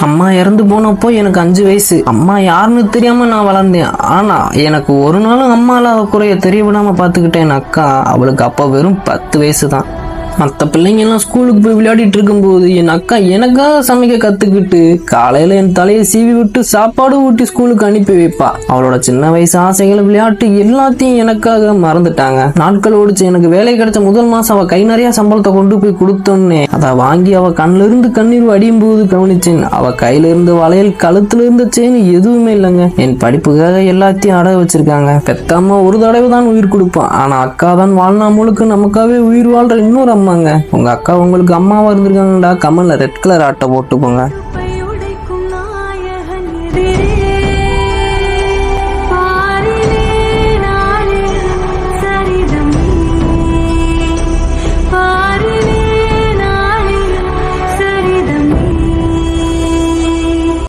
அம்மா இறந்து போனப்போ எனக்கு 5 வயசு. அம்மா யாருன்னு தெரியாம நான் வளர்ந்தேன். ஆனா எனக்கு ஒரு நாளும் அம்மா இல்லாத குறைய தெரிய விடாம பாத்துக்கிட்டேன் என் அக்கா. அவளுக்கு அப்ப வெறும் 10 வயசு தான். மற்ற பிள்ளைங்க எல்லாம் ஸ்கூலுக்கு போய் விளையாடிட்டு இருக்கும்போது என் அக்கா எனக்காக சமைக்க கத்துக்கிட்டு காலையில என் தலையை சீவி விட்டு சாப்பாடு ஊட்டி ஸ்கூலுக்கு அனுப்பி வைப்பா. அவளோட சின்ன வயசு ஆசைகள் விளையாட்டு எல்லாத்தையும் எனக்காக மறந்துட்டாங்க. நாட்கள் ஓடிச்சு. எனக்கு வேலை கிடைச்ச முதல் மாசம் அவ கை நிறைய சம்பளத்தை கொண்டு போய் கொடுத்தோன்னே அதை வாங்கி அவ கண்ணுல இருந்து கண்ணீர் வடியும் போது கவனிச்சேன். அவ கையில இருந்து வளையல், கழுத்துல இருந்த செயின் எதுவுமே இல்லைங்க. என் படிப்புக்காக எல்லாத்தையும் அடகு வச்சிருக்காங்க. பெத்தம்மா ஒரு தடவை தான் உயிர் கொடுப்பான். ஆனா அக்கா தான் வாழ்நாள் முழுக்க நமக்காகவே உயிர் வாழ்ற இன்னொரு அம்மாங்க. உங்க அக்கா உங்களுக்கு அம்மாவா இருந்திருக்காங்கடா. கமல்ல ரெட் கலர் ஆட்டை போட்டுக்கோங்க.